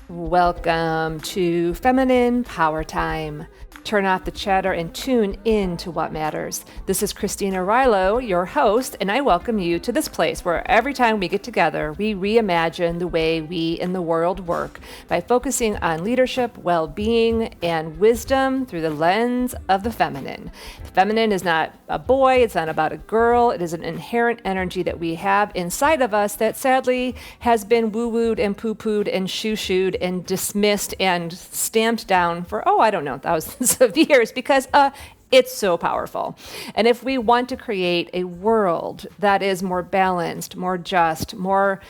Welcome to Feminine Power Time. Turn off the chatter and tune in to what matters. This is Christina Rilo, your host, and I welcome you to this place where every time we get together, we reimagine the way we in the world work by focusing on leadership, well-being, and wisdom through the lens of the feminine. The feminine is not a boy, it's not about a girl, it is an inherent energy that we have inside of us that sadly has been woo-wooed and poo-pooed and shoo-shooed and dismissed and stamped down for, thousands of years because it's so powerful. And if we want to create a world that is more balanced, more just, more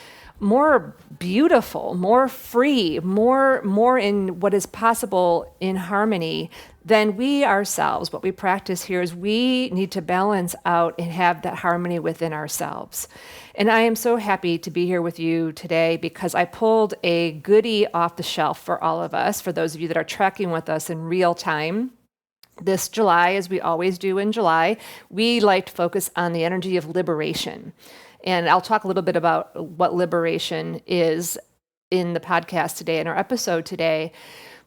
beautiful, more free, more in what is possible in harmony, then we ourselves, what we practice here is we need to balance out and have that harmony within ourselves. And I am so happy to be here with you today because I pulled a goodie off the shelf for all of us, for those of you that are tracking with us in real time. This July, as we always do in July, we like to focus on the energy of liberation. And I'll talk a little bit about what liberation is in the podcast today, in our episode today.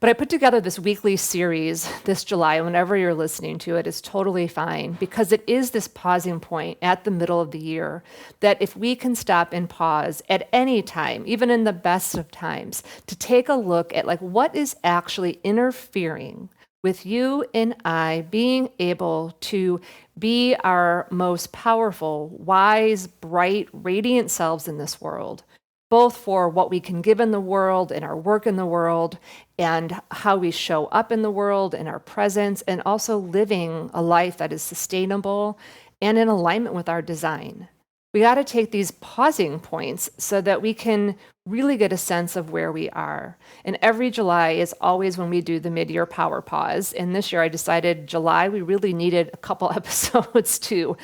But I put together this weekly series this July, and whenever you're listening to it, it's totally fine, because it is this pausing point at the middle of the year that if we can stop and pause at any time, even in the best of times, to take a look at what is actually interfering with you and I being able to be our most powerful, wise, bright, radiant selves in this world, both for what we can give in the world and our work in the world and how we show up in the world and our presence, and also living a life that is sustainable and in alignment with our design. We got to take these pausing points so that we can really get a sense of where we are. And every July is always when we do the mid-year power pause. And this year I decided July, we really needed a couple episodes to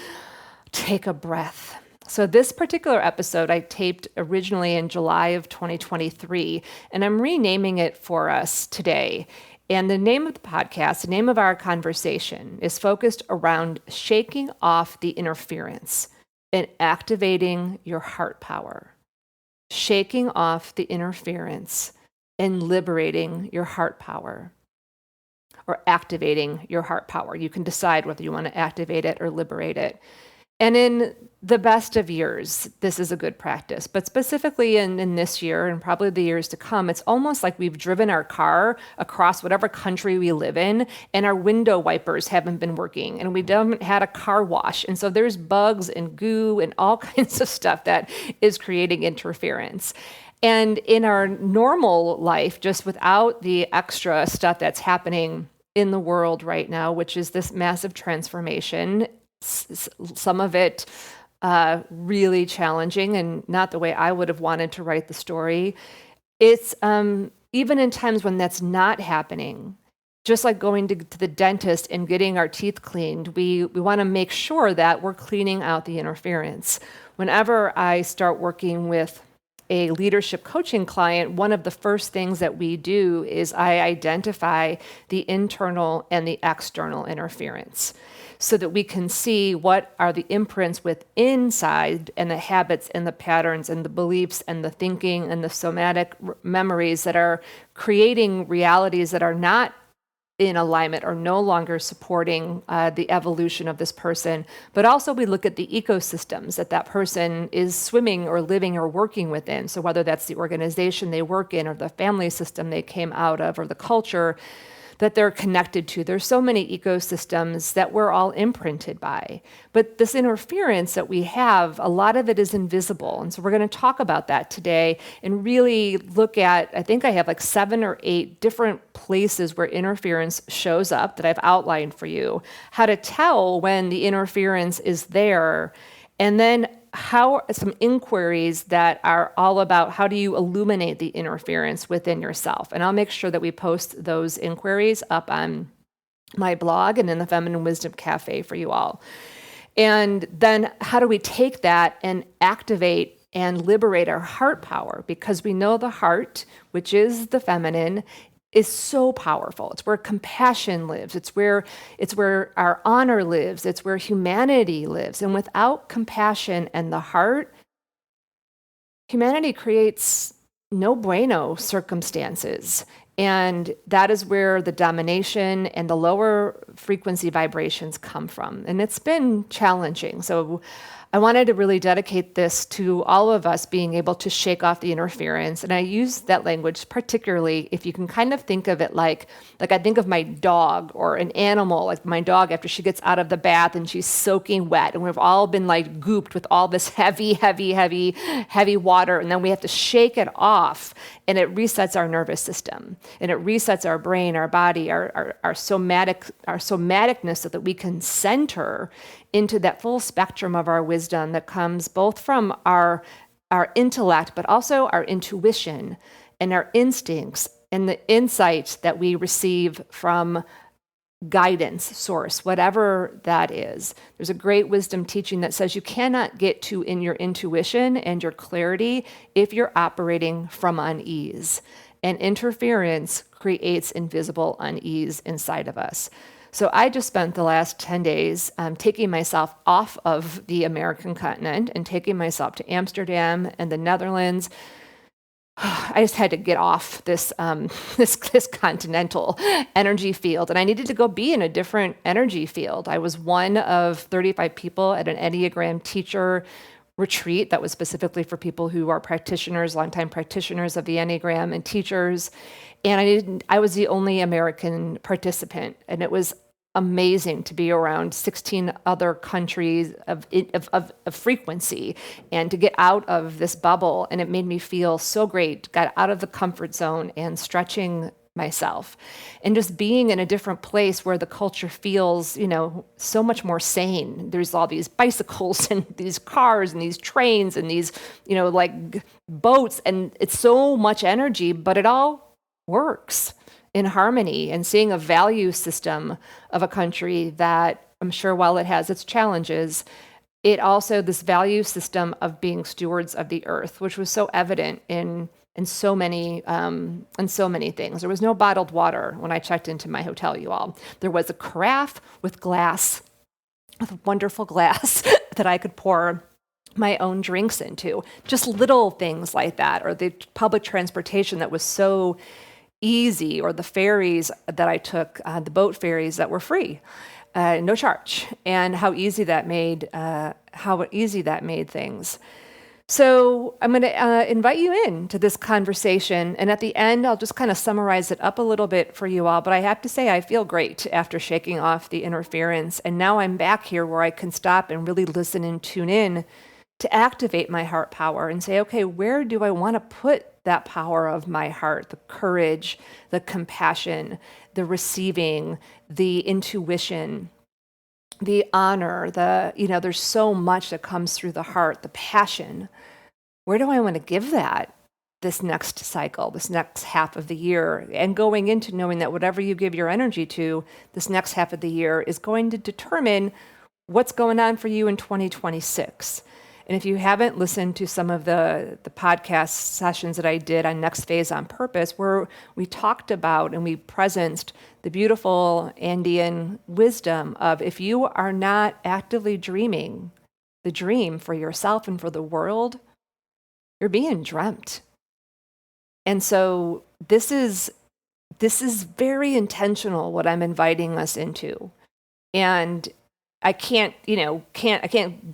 take a breath. So this particular episode I taped originally in July of 2023, and I'm renaming it for us today. And the name of the podcast, the name of our conversation, is focused around shaking off the interference and activating your heart power. Shaking off the interference and liberating your heart power, or activating your heart power. You can decide whether you want to activate it or liberate it. And in the best of years, this is a good practice. But specifically in this year and probably the years to come, it's almost like we've driven our car across whatever country we live in, and our window wipers haven't been working, and we haven't had a car wash. And so there's bugs and goo and all kinds of stuff that is creating interference. And in our normal life, just without the extra stuff that's happening in the world right now, which is this massive transformation, some of it really challenging and not the way I would have wanted to write the story. It's even in times when that's not happening, just like going to the dentist and getting our teeth cleaned, we want to make sure that we're cleaning out the interference. Whenever I start working with a leadership coaching client, one of the first things that we do is I identify the internal and the external interference, so that we can see what are the imprints with inside, and the habits and the patterns and the beliefs and the thinking and the somatic memories that are creating realities that are not in alignment or no longer supporting the evolution of this person. But also we look at the ecosystems that person is swimming or living or working within. So whether that's the organization they work in or the family system they came out of or the culture that they're connected to. There's so many ecosystems that we're all imprinted by. But this interference that we have, a lot of it is invisible. And so we're going to talk about that today and really look at, I think I have 7 or 8 different places where interference shows up that I've outlined for you, how to tell when the interference is there, and then how some inquiries that are all about how do you illuminate the interference within yourself. And I'll make sure that we post those inquiries up on my blog and in the Feminine Wisdom Cafe for you all. And then how do we take that and activate and liberate our heart power? Because we know the heart, which is the feminine, is so powerful. It's where compassion lives. It's where our honor lives. It's where humanity lives. And without compassion and the heart, humanity creates no bueno circumstances. And that is where the domination and the lower frequency vibrations come from. And it's been challenging. So I wanted to really dedicate this to all of us being able to shake off the interference. And I use that language particularly if you can kind of think of it like I think of my dog or an animal, like my dog after she gets out of the bath and she's soaking wet. And we've all been like gooped with all this heavy water. And then we have to shake it off. And it resets our nervous system. And it resets our brain, our body, our somaticness so that we can center into that full spectrum of our wisdom that comes both from our intellect, but also our intuition and our instincts and the insight that we receive from guidance source, whatever that is. There's a great wisdom teaching that says you cannot get to in your intuition and your clarity if you're operating from unease. And interference creates invisible unease inside of us. So I just spent the last 10 days taking myself off of the American continent and taking myself to Amsterdam and the Netherlands. I just had to get off this continental energy field, and I needed to go be in a different energy field. I was one of 35 people at an Enneagram teacher retreat that was specifically for people who are practitioners, longtime practitioners of the Enneagram and teachers. And I was the only American participant, and it was amazing to be around 16 other countries of frequency and to get out of this bubble. And it made me feel so great, got out of the comfort zone and stretching myself and just being in a different place where the culture feels, so much more sane. There's all these bicycles and these cars and these trains and these, like boats, and it's so much energy, but it all works in harmony, and seeing a value system of a country that I'm sure while it has its challenges, it also, this value system of being stewards of the earth, which was so evident in so many things. There was no bottled water when I checked into my hotel, you all. There was a carafe with glass, with wonderful glass that I could pour my own drinks into. Just little things like that, or the public transportation that was so easy, or the ferries that I took, the boat ferries that were free, no charge, and how easy that made things. So I'm going to invite you into this conversation, and at the end, I'll just kind of summarize it up a little bit for you all. But I have to say, I feel great after shaking off the interference, and now I'm back here where I can stop and really listen and tune in to activate my heart power and say, okay, where do I want to put that power of my heart, the courage, the compassion, the receiving, the intuition, the honor, there's so much that comes through the heart, the passion. Where do I want to give that this next cycle, this next half of the year? And going into knowing that whatever you give your energy to this next half of the year is going to determine what's going on for you in 2026. And if you haven't listened to some of the podcast sessions that I did on Next Phase on Purpose, where we talked about and we presenced the beautiful Andean wisdom of, if you are not actively dreaming the dream for yourself and for the world, you're being dreamt. And so this is very intentional, what I'm inviting us into. And I can't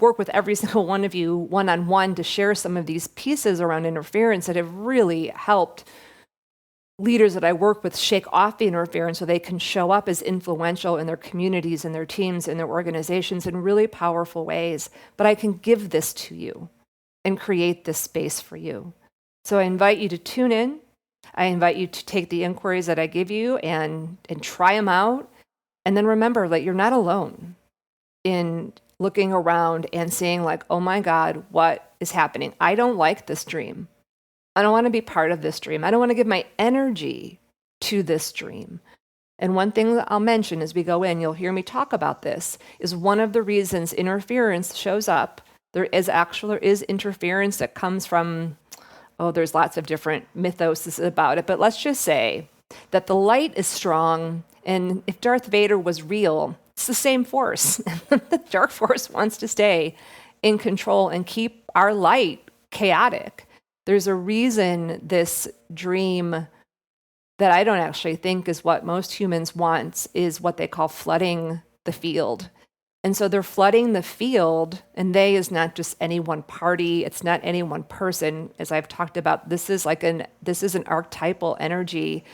work with every single one of you one-on-one to share some of these pieces around interference that have really helped leaders that I work with shake off the interference so they can show up as influential in their communities and their teams and their organizations in really powerful ways. But I can give this to you and create this space for you. So I invite you to tune in. I invite you to take the inquiries that I give you and try them out. And then remember that you're not alone in looking around and seeing like, oh my God, what is happening? I don't like this dream. I don't want to be part of this dream. I don't want to give my energy to this dream. And one thing that I'll mention as we go in, you'll hear me talk about this, is one of the reasons interference shows up. There is interference that comes from, there's lots of different mythos about it, but let's just say that the light is strong, and if Darth Vader was real, it's the same force. The dark force wants to stay in control and keep our light chaotic. There's a reason this dream that I don't actually think is what most humans want is what they call flooding the field. And so they're flooding the field, and they is not just any one party. It's not any one person. As I've talked about, this is an archetypal energy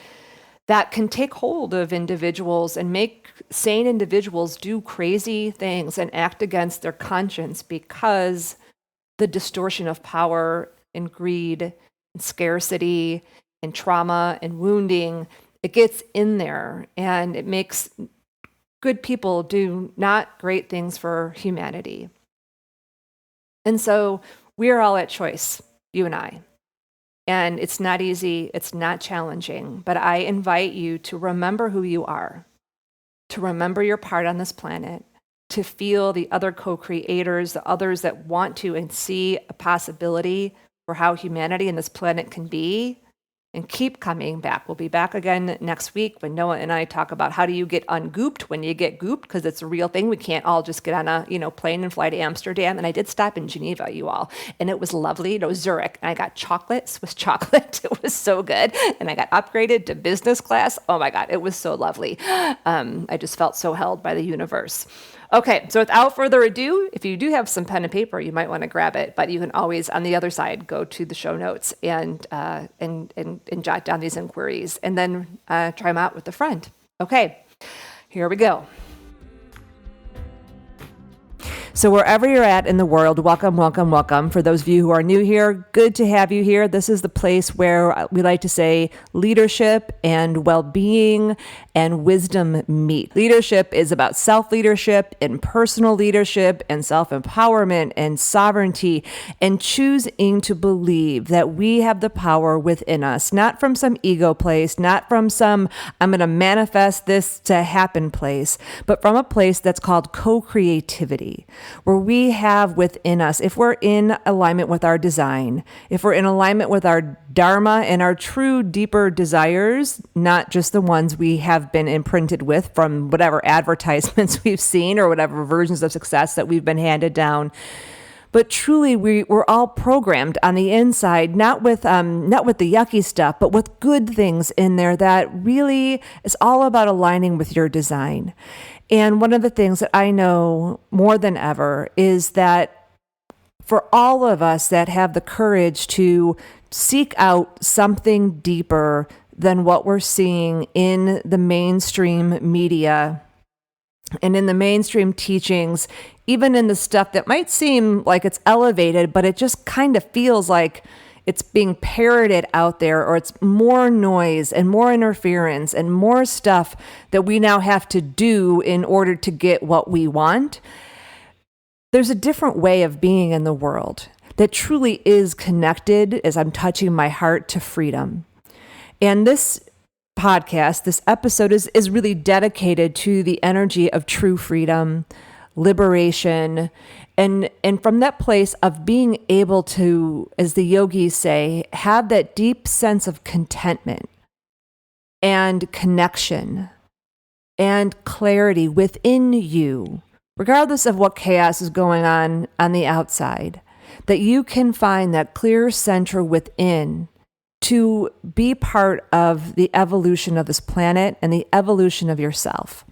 that can take hold of individuals and make sane individuals do crazy things and act against their conscience because the distortion of power and greed and scarcity and trauma and wounding, it gets in there and it makes good people do not great things for humanity. And so we are all at choice, you and I. And it's not easy, it's not challenging, but I invite you to remember who you are, to remember your part on this planet, to feel the other co-creators, the others that want to and see a possibility for how humanity and this planet can be, and keep coming back. We'll be back again next week when Noah and I talk about how do you get ungooped when you get gooped, because it's a real thing. We can't all just get on a plane and fly to Amsterdam. And I did stop in Geneva, you all, and it was lovely. It was Zurich, and I got chocolate, Swiss chocolate. It was so good, and I got upgraded to business class. Oh my God, it was so lovely. I just felt so held by the universe. Okay, so without further ado, if you do have some pen and paper, you might want to grab it, but you can always, on the other side, go to the show notes and jot down these inquiries, and then try them out with a friend. Okay, here we go. So wherever you're at in the world, welcome, welcome, welcome. For those of you who are new here, good to have you here. This is the place where we like to say leadership and well-being and wisdom meet. Leadership is about self-leadership and personal leadership and self-empowerment and sovereignty and choosing to believe that we have the power within us, not from some ego place, not from some I'm going to manifest this to happen place, but from a place that's called co-creativity, where we have within us, if we're in alignment with our design, if we're in alignment with our dharma and our true deeper desires, not just the ones we have been imprinted with from whatever advertisements we've seen or whatever versions of success that we've been handed down, but truly we're all programmed on the inside, not with the yucky stuff, but with good things in there that really is all about aligning with your design. And one of the things that I know more than ever is that for all of us that have the courage to seek out something deeper than what we're seeing in the mainstream media and in the mainstream teachings, even in the stuff that might seem like it's elevated, but it just kind of feels like it's being parroted out there, or it's more noise and more interference and more stuff that we now have to do in order to get what we want. There's a different way of being in the world that truly is connected, as I'm touching my heart, to freedom. And this podcast, this episode is really dedicated to the energy of true freedom, liberation, and from that place of being able to, as the yogis say, have that deep sense of contentment and connection and clarity within you, regardless of what chaos is going on the outside, that you can find that clear center within to be part of the evolution of this planet and the evolution of yourself.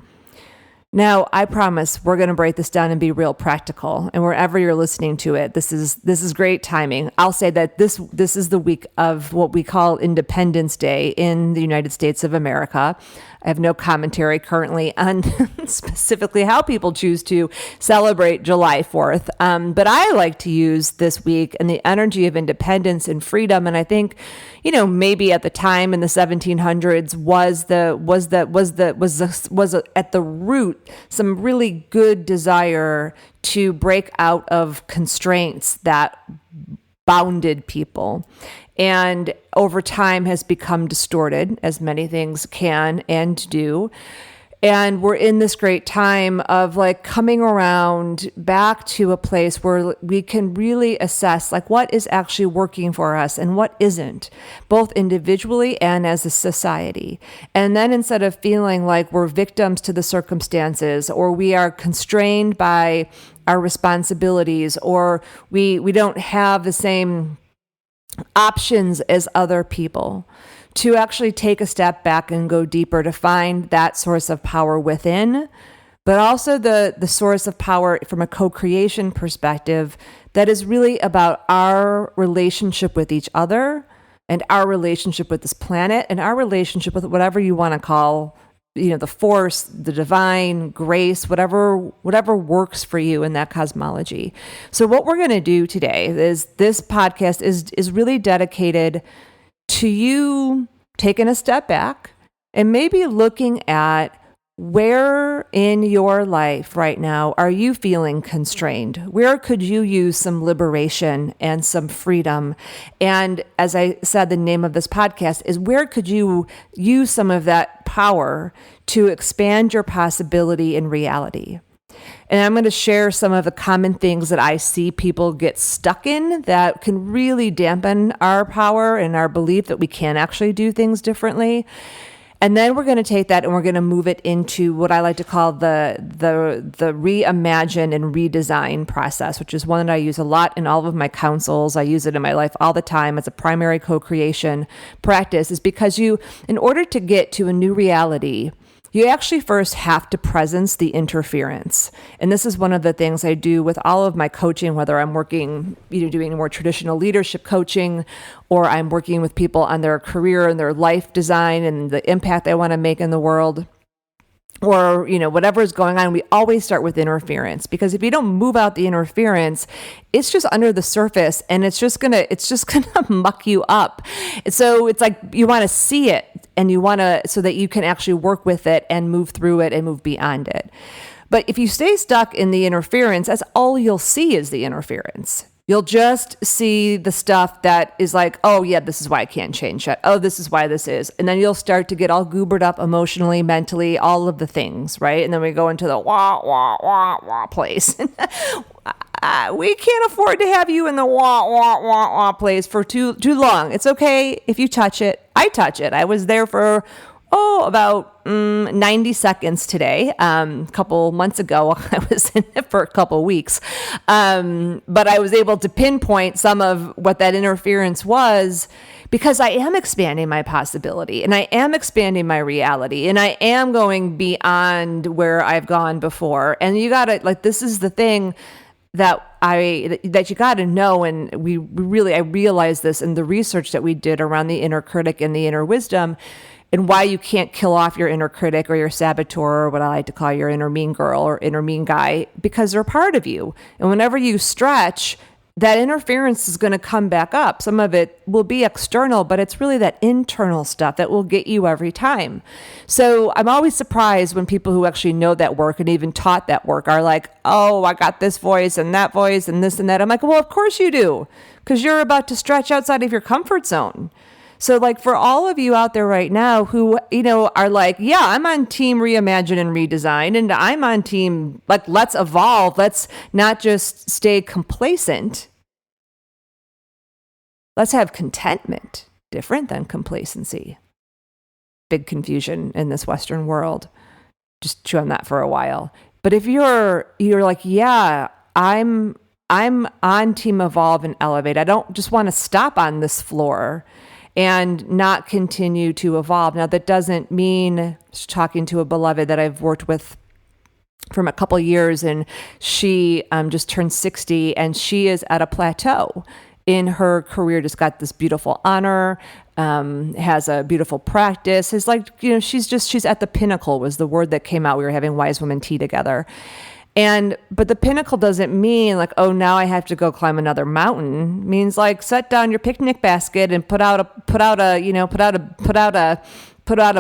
Now, I promise we're going to break this down and be real practical. And wherever you're listening to it, this is great timing. I'll say that this is the week of what we call Independence Day in the United States of America. I have no commentary currently on specifically how people choose to celebrate July 4th. But I like to use this week and the energy of independence and freedom. And I think, maybe at the time in the 1700s was at the root some really good desire to break out of constraints that bounded people, and over time has become distorted, as many things can and do. And we're in this great time of coming around back to a place where we can really assess what is actually working for us and what isn't, both individually and as a society. And then instead of feeling like we're victims to the circumstances, or we are constrained by our responsibilities, or we don't have the same options as other people, to actually take a step back and go deeper to find that source of power within, but also the source of power from a co-creation perspective that is really about our relationship with each other and our relationship with this planet and our relationship with whatever you want to call, the force, the divine, grace, whatever works for you in that cosmology. So what we're going to do today is this podcast is really dedicated to you taking a step back and maybe looking at where in your life right now are you feeling constrained? Where could you use some liberation and some freedom? And as I said, the name of this podcast is where could you use some of that power to expand your possibility in reality? And I'm going to share some of the common things that I see people get stuck in that can really dampen our power and our belief that we can actually do things differently. And then we're going to take that and we're going to move it into what I like to call the reimagine and redesign process, which is one that I use a lot in all of my counsels. I use it in my life all the time as a primary co-creation practice, is because in order to get to a new reality, you actually first have to presence the interference. And this is one of the things I do with all of my coaching, whether I'm working, doing more traditional leadership coaching, or I'm working with people on their career and their life design and the impact they want to make in the world, or, whatever is going on. We always start with interference, because if you don't move out the interference, it's just under the surface and it's just gonna muck you up. And so it's like, you want to see it and so that you can actually work with it and move through it and move beyond it. But if you stay stuck in the interference, that's all you'll see is the interference. You'll just see the stuff that is like, oh yeah, this is why I can't change that. Oh, this is why this is. And then you'll start to get all goobered up emotionally, mentally, all of the things, right? And then we go into the wah, wah, wah, wah place. We can't afford to have you in the wah, wah, wah, wah place for too long. It's okay if you touch it. I touch it. I was there for about 90 seconds today. A couple months ago, I was in it for a couple weeks. But I was able to pinpoint some of what that interference was, because I am expanding my possibility and I am expanding my reality and I am going beyond where I've gone before. And you gotta, this is the thing that you got to know. And I realized this in the research that we did around the inner critic and the inner wisdom, and why you can't kill off your inner critic or your saboteur, or what I like to call your inner mean girl or inner mean guy, because they're part of you. And whenever you stretch, that interference is going to come back up. Some of it will be external, but it's really that internal stuff that will get you every time. So I'm always surprised when people who actually know that work and even taught that work are like, oh, I got this voice and that voice and this and that. I'm like, well, of course you do, because you're about to stretch outside of your comfort zone. So for all of you out there right now who, are like, yeah, I'm on team reimagine and redesign, and I'm on team, let's evolve. Let's not just stay complacent. Let's have contentment, different than complacency. Big confusion in this Western world. Just chew on that for a while. But if you're like, yeah, I'm on team evolve and elevate. I don't just want to stop on this floor and not continue to evolve. Now, that doesn't mean, talking to a beloved that I've worked with from a couple years, and she just turned 60, and she is at a plateau in her career, just got this beautiful honor, has a beautiful practice, is she's at the pinnacle was the word that came out. We were having Wise Women Tea together. But the pinnacle doesn't mean oh, now I have to go climb another mountain. It means set down your picnic basket and put out a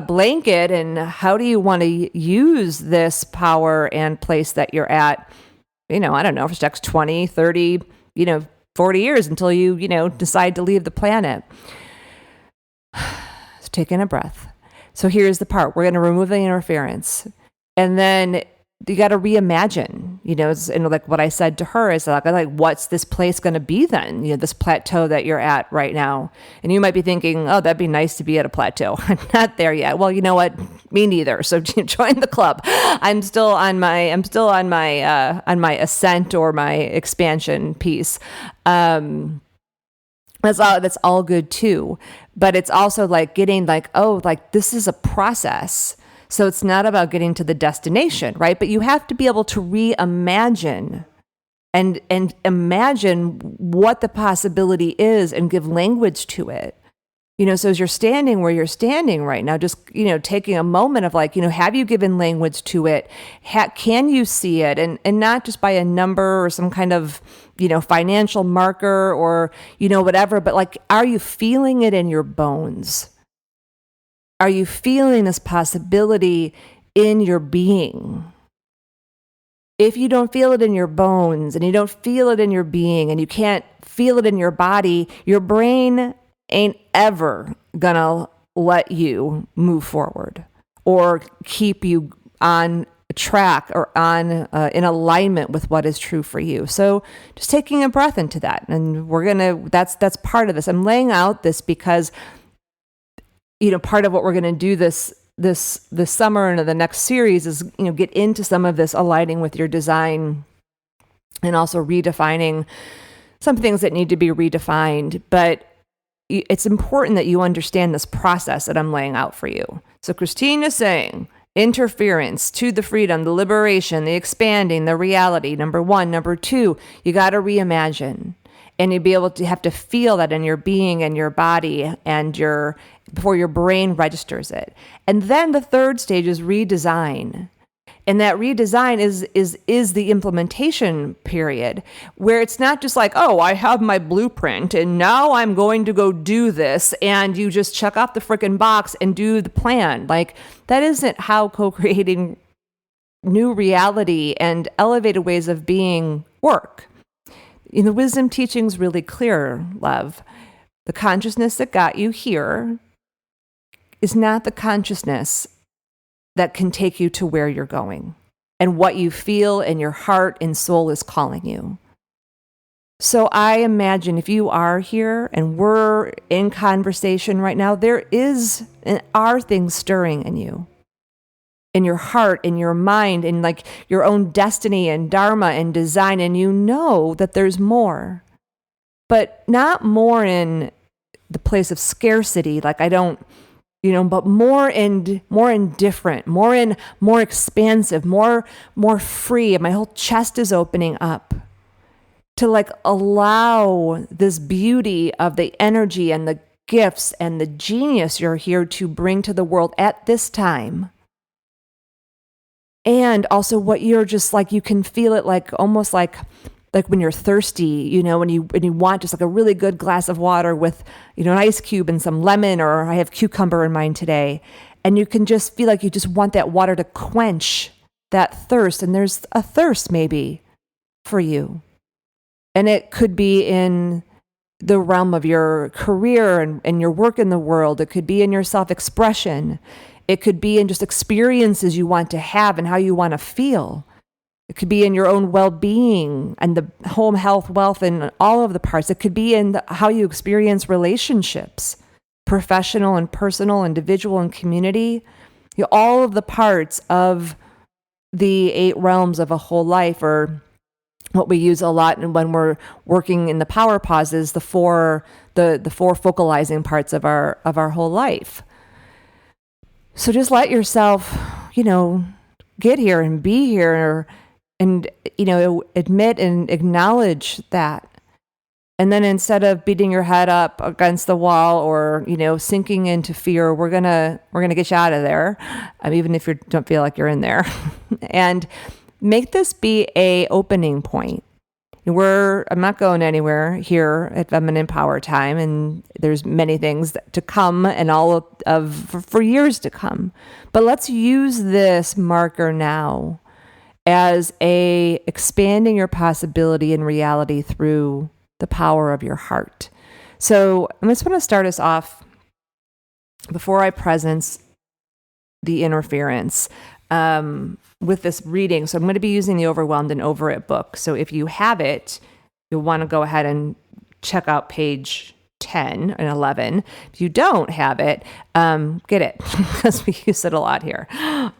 blanket. And how do you want to use this power and place that you're at? I don't know, for the next 20, 30, 40 years until you decide to leave the planet. So taking a breath. So here's the part. We're going to remove the interference. And then you got to reimagine, and what I said to her is what's this place going to be then? This plateau that you're at right now. And you might be thinking, oh, that'd be nice to be at a plateau. I'm not there yet. Well, you know what? Me neither. So join the club. I'm still on my ascent or my expansion piece. That's all good too. But it's also like getting like, oh, like this is a process. So it's not about getting to the destination, right? But you have to be able to reimagine and imagine what the possibility is and give language to it. So as you're standing where you're standing right now, just, taking a moment of like, have you given language to it? Can you see it? And not just by a number or some kind of, financial marker or, whatever, but like, are you feeling it in your bones? Are you feeling this possibility in your being? If you don't feel it in your bones and you don't feel it in your being and you can't feel it in your body, your brain ain't ever gonna let you move forward or keep you on track or on in alignment with what is true for you. So just taking a breath into that, and that's part of this. I'm laying out this because part of what we're gonna do this summer and the next series is get into some of this aligning with your design and also redefining some things that need to be redefined. But it's important that you understand this process that I'm laying out for you. So Christine is saying interference to the freedom, the liberation, the expanding, the reality. Number one. Number two, you got to reimagine, and you'd be able to have to feel that in your being and your body and before your brain registers it. And then the third stage is redesign. And that redesign is the implementation period, where it's not just like, oh, I have my blueprint and now I'm going to go do this, and you just check off the freaking box and do the plan. Like, that isn't how co-creating new reality and elevated ways of being work. The wisdom teaching's really clear, love. The consciousness that got you here is not the consciousness that can take you to where you're going and what you feel in your heart and soul is calling you. So I imagine if you are here and we're in conversation right now, there are things stirring in you, in your heart, in your mind, in like your own destiny and dharma and design. And you know that there's more, but not more in the place of scarcity. Like but more indifferent, more expansive, more free. And my whole chest is opening up to like allow this beauty of the energy and the gifts and the genius you're here to bring to the world at this time. And also what you're just like, you can feel it like almost like when you're thirsty, when you want just like a really good glass of water with, an ice cube and some lemon, or I have cucumber in mine today. And you can just feel like you just want that water to quench that thirst. And there's a thirst maybe for you. And it could be in the realm of your career and your work in the world. It could be in your self-expression. It could be in just experiences you want to have and how you want to feel. It could be in your own well-being and the home health, wealth, and all of the parts. It could be in how you experience relationships, professional and personal, individual and community. All of the parts of the 8 realms of a whole life, or what we use a lot when we're working in the power pauses, the four focalizing parts of our whole life. So just let yourself, get here and be here. And, admit and acknowledge that. And then instead of beating your head up against the wall or, sinking into fear, we're going to get you out of there, even if you don't feel like you're in there. And make this be a opening point. I'm not going anywhere here at Feminine Power Time, and there's many things to come and for years to come. But let's use this marker now as expanding your possibility and reality through the power of your heart. So I just want to start us off before I presence the interference with this reading. So I'm going to be using the Overwhelmed and Over It book. So if you have it, you'll want to go ahead and check out page 10 and 11. If you don't have it, get it, because we use it a lot here.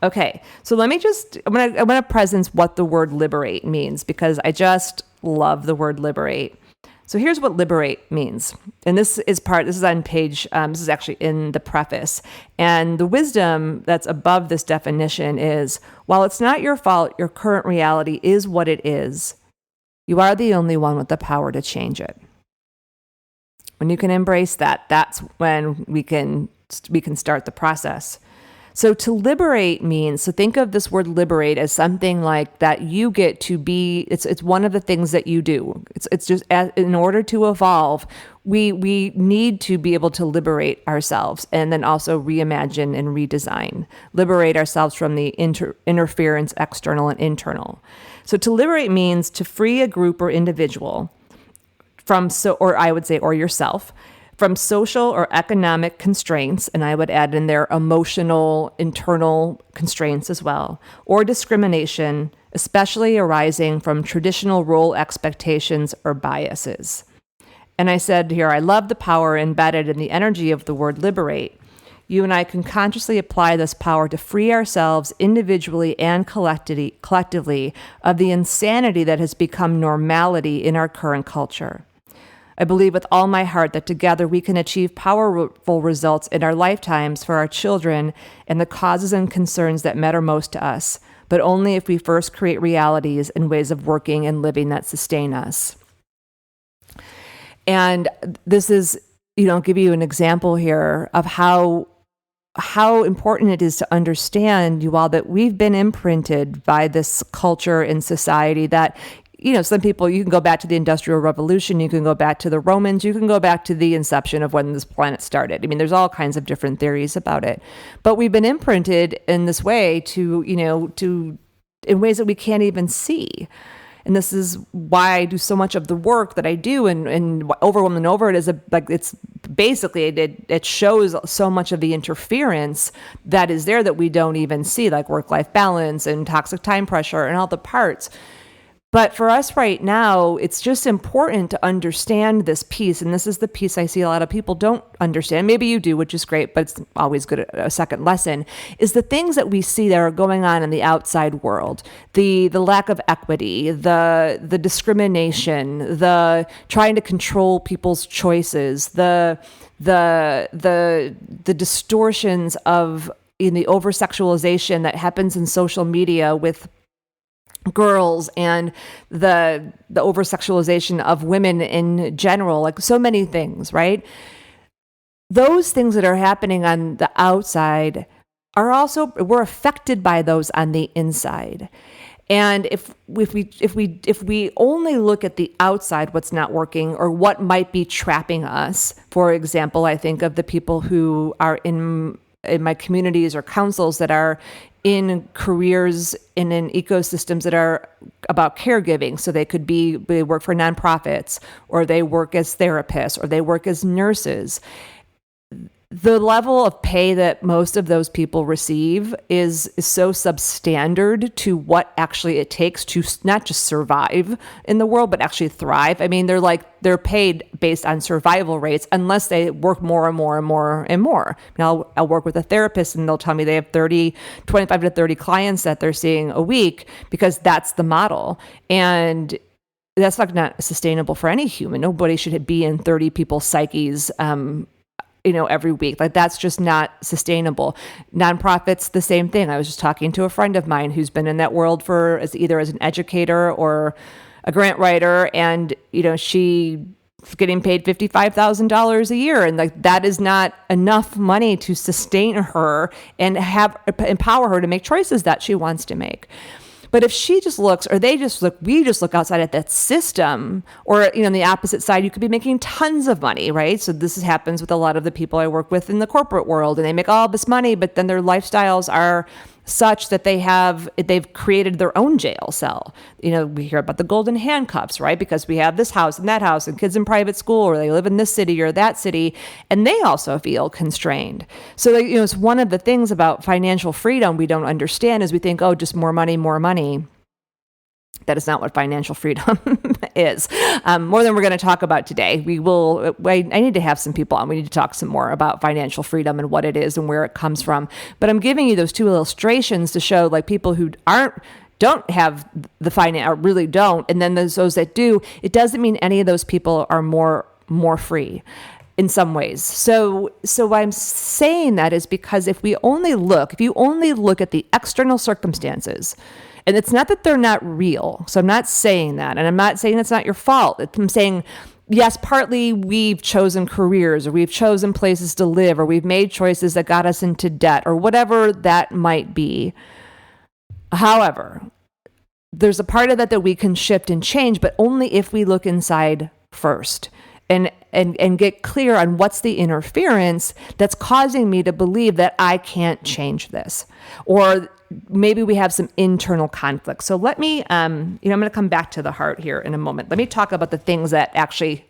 Okay, so let me I'm gonna presence what the word liberate means, because I just love the word liberate. So here's what liberate means. And this is on page, this is actually in the preface. And the wisdom that's above this definition is, while it's not your fault, your current reality is what it is. You are the only one with the power to change it. When you can embrace that, that's when we can start the process. So to liberate means, so think of this word liberate as something like that you get to be, it's one of the things that you do. It's just, in order to evolve, we need to be able to liberate ourselves and then also reimagine and redesign. Liberate ourselves from the interference, external and internal. So to liberate means to free a group or individual from, or I would say, or yourself, from social or economic constraints, and I would add in there emotional, internal constraints as well, or discrimination, especially arising from traditional role expectations or biases. And I said here, I love the power embedded in the energy of the word liberate. You and I can consciously apply this power to free ourselves individually and collectively of the insanity that has become normality in our current culture. I believe with all my heart that together we can achieve powerful results in our lifetimes for our children and the causes and concerns that matter most to us, but only if we first create realities and ways of working and living that sustain us. And this is, give you an example here of how important it is to understand, you all, that we've been imprinted by this culture and society that, some people, you can go back to the Industrial Revolution, you can go back to the Romans, you can go back to the inception of when this planet started. I mean, there's all kinds of different theories about it. But we've been imprinted in this way in ways that we can't even see. And this is why I do so much of the work that I do, and over and over it is it's basically, it shows so much of the interference that is there that we don't even see, like work-life balance and toxic time pressure and all the parts. But for us right now, it's just important to understand this piece. And this is the piece I see a lot of people don't understand. Maybe you do, which is great, but it's always good at a second lesson, is the things that we see that are going on in the outside world. The lack of equity, the discrimination, the trying to control people's choices, the distortions in the over-sexualization that happens in social media with girls, and the over-sexualization of women in general, like so many things, right? Those things that are happening on the outside we're affected by those on the inside. And if we only look at the outside, what's not working or what might be trapping us, for example, I think of the people who are in my communities or councils that are in careers in ecosystems that are about caregiving. So they work for nonprofits, or they work as therapists, or they work as nurses. The level of pay that most of those people receive is so substandard to what actually it takes to not just survive in the world, but actually thrive. I mean, they're paid based on survival rates unless they work more and more and more and more. Now, I'll work with a therapist and they'll tell me they have 25 to 30 clients that they're seeing a week because that's the model. And that's not sustainable for any human. Nobody should be in 30 people's psyches every week. Like, that's just not sustainable. Nonprofits, the same thing. I was just talking to a friend of mine who's been in that world either as an educator or a grant writer, and she's getting paid $55,000 a year, and that is not enough money to sustain her and empower her to make choices that she wants to make. But if she just looks, or we just look outside at that system, or, on the opposite side, you could be making tons of money, right? So this happens with a lot of the people I work with in the corporate world, and they make all this money, but then their lifestyles are such that they've created their own jail cell. We hear about the golden handcuffs, right? Because we have this house and that house and kids in private school, or they live in this city or that city, and they also feel constrained. So, it's one of the things about financial freedom we don't understand is we think, oh, just more money, more money. That is not what financial freedom is. More than we're going to talk about today. I need to have some people on. We need to talk some more about financial freedom and what it is and where it comes from. But I'm giving you those two illustrations to show people who aren't don't have the finance, or really don't, and then there's those that do, it doesn't mean any of those people are more free in some ways. So why I'm saying that is because if you only look at the external circumstances, and it's not that they're not real. So I'm not saying that, and I'm not saying it's not your fault. I'm saying, yes, partly we've chosen careers, or we've chosen places to live, or we've made choices that got us into debt, or whatever that might be. However, there's a part of that we can shift and change, but only if we look inside first and get clear on what's the interference that's causing me to believe that I can't change this. Or maybe we have some internal conflict. So let me, I'm going to come back to the heart here in a moment. Let me talk about the things that actually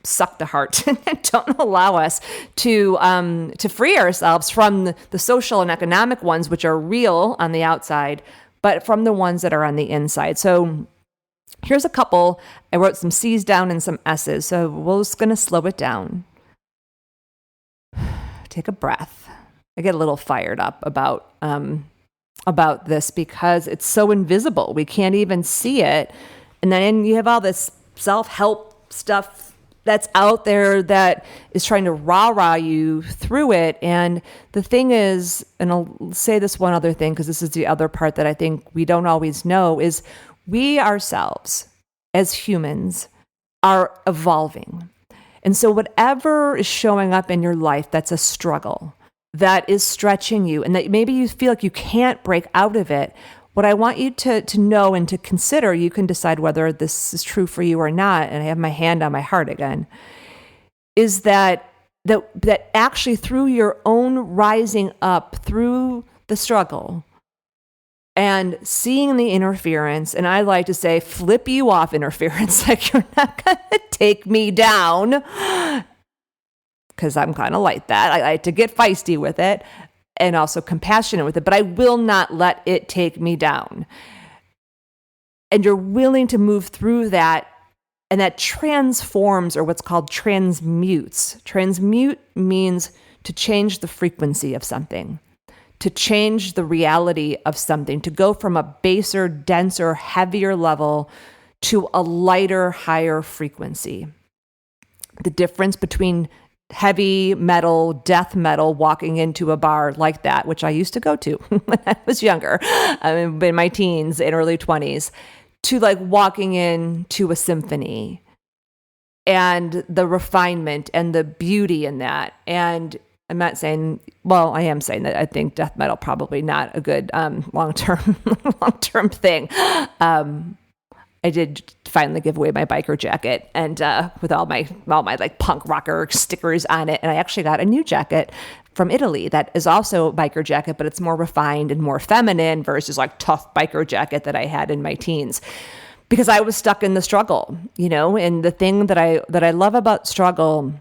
suck the heart and don't allow us to free ourselves from the social and economic ones, which are real on the outside, but from the ones that are on the inside. So here's a couple. I wrote some C's down and some S's. So we're just going to slow it down. Take a breath. I get a little fired up about this because it's so invisible. We can't even see it. And then you have all this self-help stuff that's out there that is trying to rah-rah you through it. And the thing is, and I'll say this one other thing, because this is the other part that I think we don't always know, is we ourselves as humans are evolving. And so whatever is showing up in your life that's a struggle, that is stretching you, and that maybe you feel like you can't break out of it, what I want you to know and to consider, you can decide whether this is true for you or not, and I have my hand on my heart again, is that actually through your own rising up through the struggle and seeing the interference, and I like to say, flip you off interference, like you're not going to take me down, because I'm kind of like that. I like to get feisty with it and also compassionate with it, but I will not let it take me down. And you're willing to move through that, and that transforms, or what's called transmutes. Transmute means to change the frequency of something, to change the reality of something, to go from a baser, denser, heavier level to a lighter, higher frequency. The difference between heavy metal, death metal, walking into a bar like that, which I used to go to when I was younger, in my teens and early 20s, to like walking into a symphony, and the refinement and the beauty in that. And I'm not saying, well, I am saying that I think death metal probably not a good long-term thing. I did finally give away my biker jacket, and with all my like punk rocker stickers on it. And I actually got a new jacket from Italy that is also a biker jacket, but it's more refined and more feminine versus like tough biker jacket that I had in my teens, because I was stuck in the struggle, and the thing that I love about struggle,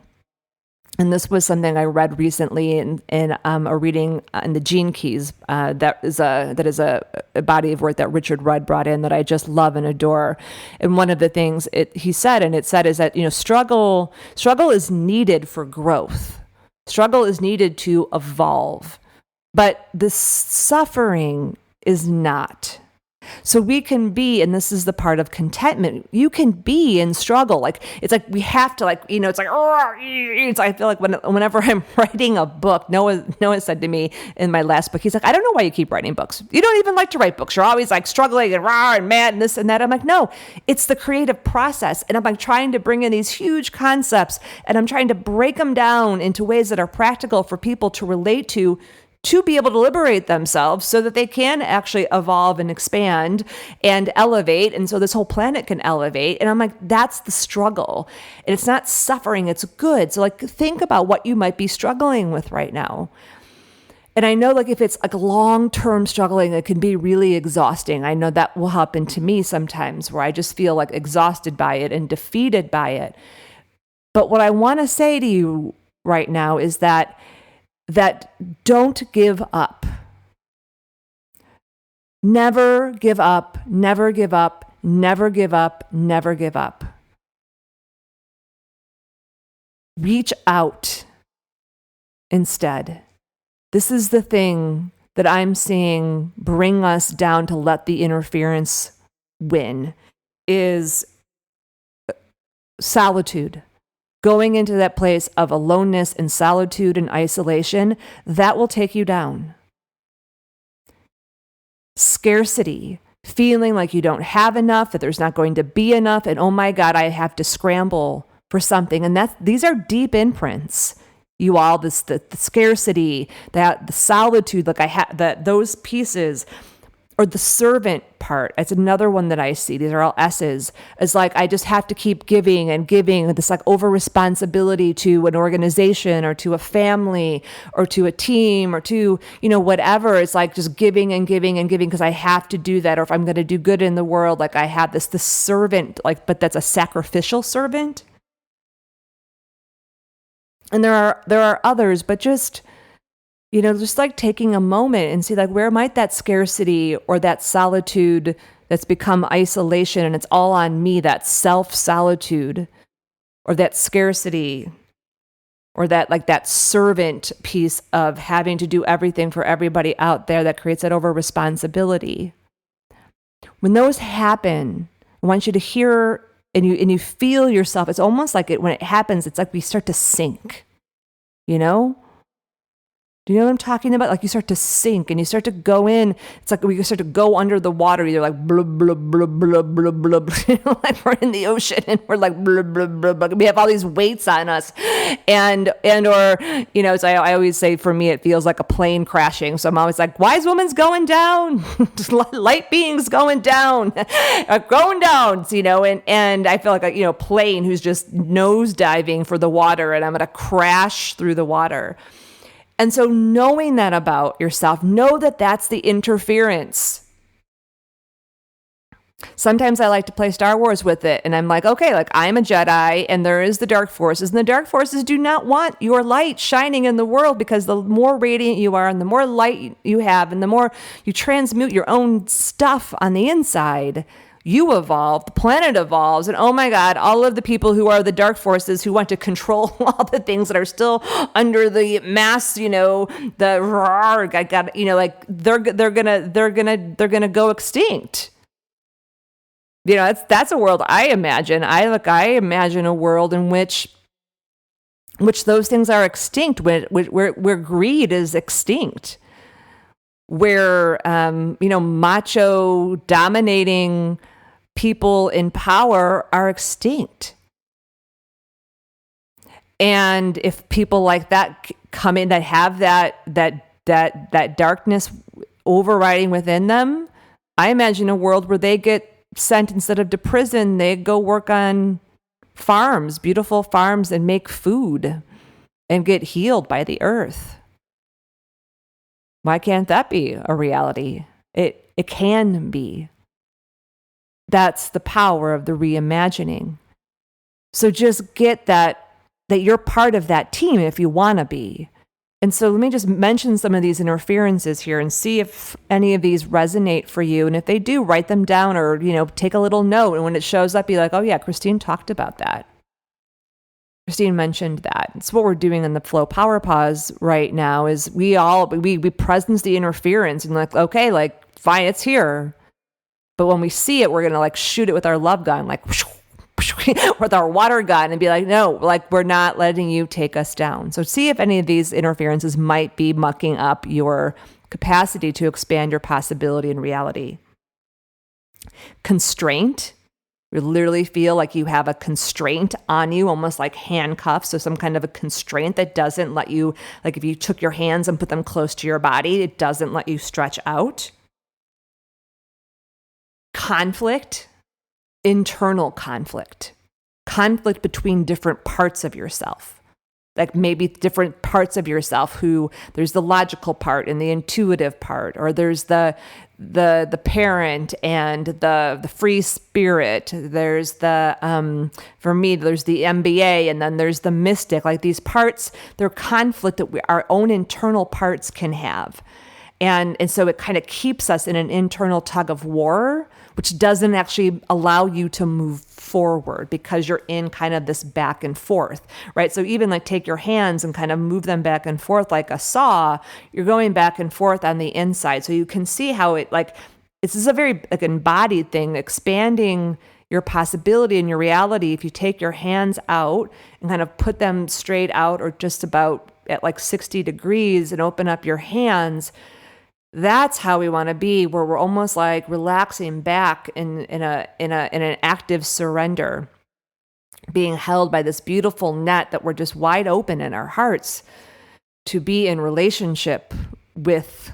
and this was something I read recently in a reading in the Gene Keys. That is a body of work that Richard Rudd brought in that I just love and adore. And one of the things he said is that struggle is needed for growth. Struggle is needed to evolve, but the suffering is not. So we can be, and this is the part of contentment, you can be in struggle. Like, it's like we have to, like, it's like, I feel like whenever I'm writing a book, Noah said to me in my last book, he's like, I don't know why you keep writing books. You don't even like to write books. You're always like struggling and raw and mad and this and that. I'm like, no, it's the creative process. And I'm like trying to bring in these huge concepts, and I'm trying to break them down into ways that are practical for people to relate to be able to liberate themselves so that they can actually evolve and expand and elevate. And so this whole planet can elevate. And I'm like, that's the struggle. And it's not suffering, it's good. So like, think about what you might be struggling with right now. And I know, like, if it's like long-term struggling, it can be really exhausting. I know that will happen to me sometimes, where I just feel like exhausted by it and defeated by it. But what I want to say to you right now is that don't give up. Never give up, never give up, never give up, never give up. Reach out instead. This is the thing that I'm seeing bring us down to let the interference win is solitude. Going into that place of aloneness and solitude and isolation, that will take you down. Scarcity, feeling like you don't have enough, that there's not going to be enough, and oh my God, I have to scramble for something. And these are deep imprints. You all, the scarcity, that the solitude, like those pieces, or the servant part. It's another one that I see. These are all S's. It's like I just have to keep giving and giving. This like over responsibility to an organization or to a family or to a team or to, whatever. It's like just giving and giving and giving because I have to do that. Or if I'm going to do good in the world, like I have this servant, but that's a sacrificial servant. And there are others, but just like taking a moment and see like where might that scarcity or that solitude that's become isolation and it's all on me, that self-solitude or that scarcity or that servant piece of having to do everything for everybody out there that creates that over responsibility. When those happen, I want you to hear and you feel yourself. It's almost like when it happens, it's like we start to sink, Do you know what I'm talking about? Like you start to sink and you start to go in. It's like we start to go under the water. You're like blub, blub, blub, blub, blub, blub. Like we're in the ocean and we're like blub, blub, blub, blub. We have all these weights on us. So I always say for me, it feels like a plane crashing. So I'm always like, wise woman's going down. Light beings going down. Going down, and I feel like a plane who's just nose diving for the water and I'm going to crash through the water. And so knowing that about yourself, know that that's the interference. Sometimes I like to play Star Wars with it. And I'm like, okay, like I'm a Jedi and there is the dark forces. And the dark forces do not want your light shining in the world because the more radiant you are and the more light you have and the more you transmute your own stuff on the inside, you evolve, the planet evolves, and oh my God, all of the people who are the dark forces who want to control all the things that are still under the mass, the roar, they're gonna go extinct. That's a world I imagine. I imagine a world in which those things are extinct, where greed is extinct, where macho dominating people in power are extinct. And if people like that come in that have that darkness overriding within them, I imagine a world where they get sent instead of to prison, they go work on farms, beautiful farms, and make food and get healed by the earth. Why can't that be a reality? It can be. That's the power of the reimagining. So just get that you're part of that team if you want to be. And so let me just mention some of these interferences here and see if any of these resonate for you. And if they do, write them down or, take a little note. And when it shows up, be like, oh yeah, Christine talked about that. Christine mentioned that. It's what we're doing in the Flow Power Pause right now is we presence the interference and like, okay, like fine, it's here. But when we see it, we're going to like shoot it with our love gun, like with our water gun and be like, no, like we're not letting you take us down. So see if any of these interferences might be mucking up your capacity to expand your possibility and reality. Constraint. You literally feel like you have a constraint on you, almost like handcuffs. So some kind of a constraint that doesn't let you, like if you took your hands and put them close to your body, it doesn't let you stretch out. Conflict, internal conflict between different parts of yourself. Like maybe different parts of yourself who there's the logical part and the intuitive part, or there's the parent and the free spirit. There's for me, there's the MBA and then there's the mystic. Like these parts, they're conflict that our own internal parts can have. And so it kind of keeps us in an internal tug of war which doesn't actually allow you to move forward because you're in kind of this back and forth, right? So even like take your hands and kind of move them back and forth like a saw, you're going back and forth on the inside. So you can see how it like, this is a very like embodied thing, expanding your possibility and your reality. If you take your hands out and kind of put them straight out or just about at like 60 degrees and open up your hands, that's how we want to be, where we're almost like relaxing back in an active surrender, being held by this beautiful net that we're just wide open in our hearts to be in relationship with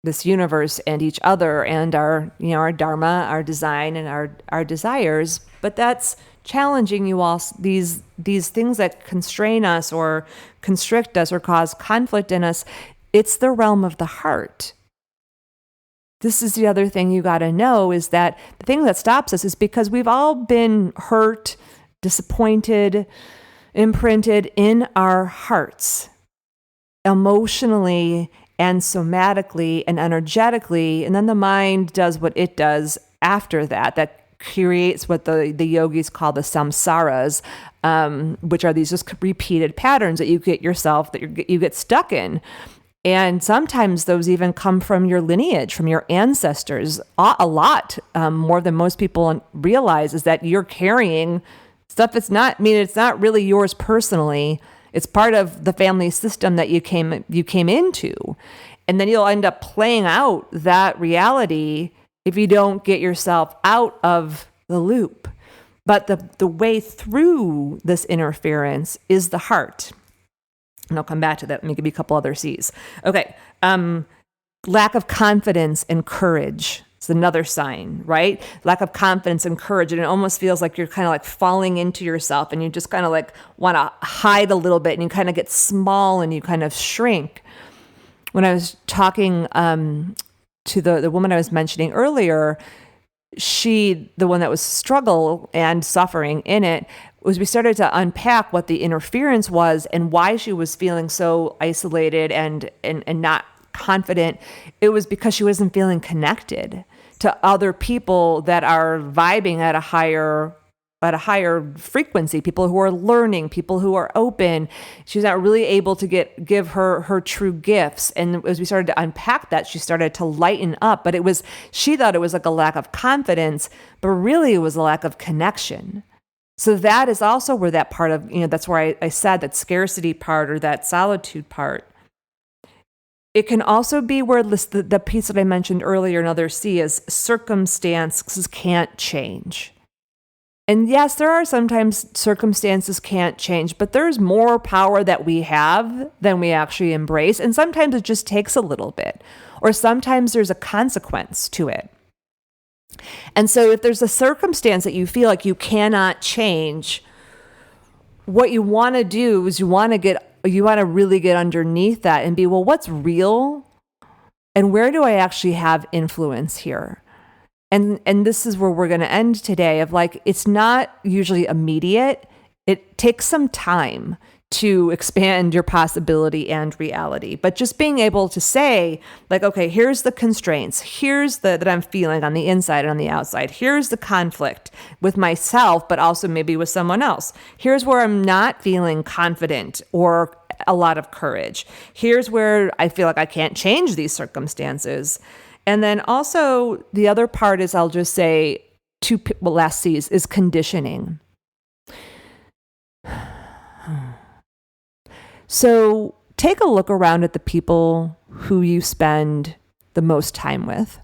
this universe and each other and our, our dharma, our design, and our desires. But that's challenging, you all. These things that constrain us or constrict us or cause conflict in us, it's the realm of the heart. This is the other thing you got to know, is that the thing that stops us is because we've all been hurt, disappointed, imprinted in our hearts, emotionally and somatically and energetically. And then the mind does what it does after that. That creates what the yogis call the samsaras, which are these just repeated patterns that you get yourself, that you get stuck in. And sometimes those even come from your lineage, from your ancestors. A lot, more than most people realize, is that you're carrying stuff that's not, it's not really yours personally. It's part of the family system that you came into. And then you'll end up playing out that reality if you don't get yourself out of the loop. But the way through this interference is the heart. And I'll come back to that. Let me give you a couple other C's. Okay. Lack of confidence and courage. It's another sign, right? Lack of confidence and courage. And it almost feels like you're kind of like falling into yourself and you just kind of like want to hide a little bit and you kind of get small and you kind of shrink. When I was talking to the woman I was mentioning earlier, the one that was struggle and suffering in it, was we started to unpack what the interference was and why she was feeling so isolated and not confident. It was because she wasn't feeling connected to other people that are vibing at a higher frequency, people who are learning, people who are open. She's not really able to give her true gifts. And as we started to unpack that, she started to lighten up. But she thought it was like a lack of confidence, but really it was a lack of connection. So that is also where that part of, that's where I said that scarcity part or that solitude part. It can also be where the piece that I mentioned earlier, another C, is circumstances can't change. And yes, there are sometimes circumstances can't change, but there's more power that we have than we actually embrace. And sometimes it just takes a little bit, or sometimes there's a consequence to it. And so if there's a circumstance that you feel like you cannot change, what you want to do is you want to really get underneath that and be, well, what's real? And where do I actually have influence here? And this is where we're going to end today, of like, it's not usually immediate. It takes some time to expand your possibility and reality. But just being able to say, like, okay, here's the constraints. Here's that I'm feeling on the inside and on the outside. Here's the conflict with myself, but also maybe with someone else. Here's where I'm not feeling confident or a lot of courage. Here's where I feel like I can't change these circumstances. And then also the other part is, I'll just say last C's is conditioning. So take a look around at the people who you spend the most time with,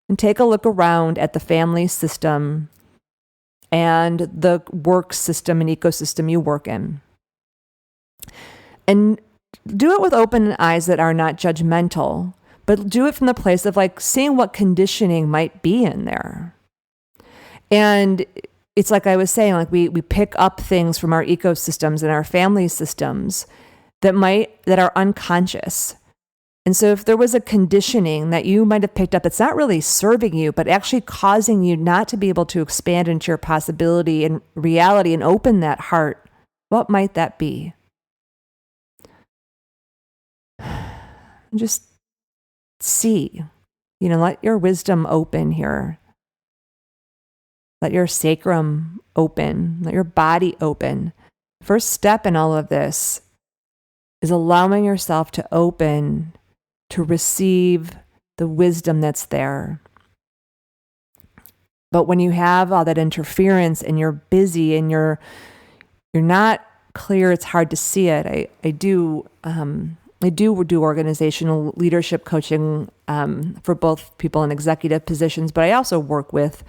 and take a look around at the family system and the work system and ecosystem you work in. And do it with open eyes that are not judgmental, but do it from the place of like seeing what conditioning might be in there. And it's like I was saying, like we pick up things from our ecosystems and our family systems that are unconscious. And so if there was a conditioning that you might have picked up that's not really serving you, but actually causing you not to be able to expand into your possibility and reality and open that heart, what might that be? Just see, let your wisdom open here. Let your sacrum open. Let your body open. First step in all of this is allowing yourself to open to receive the wisdom that's there. But when you have all that interference and you're busy and you're not clear, it's hard to see it. I do organizational leadership coaching for both people in executive positions, but I also work with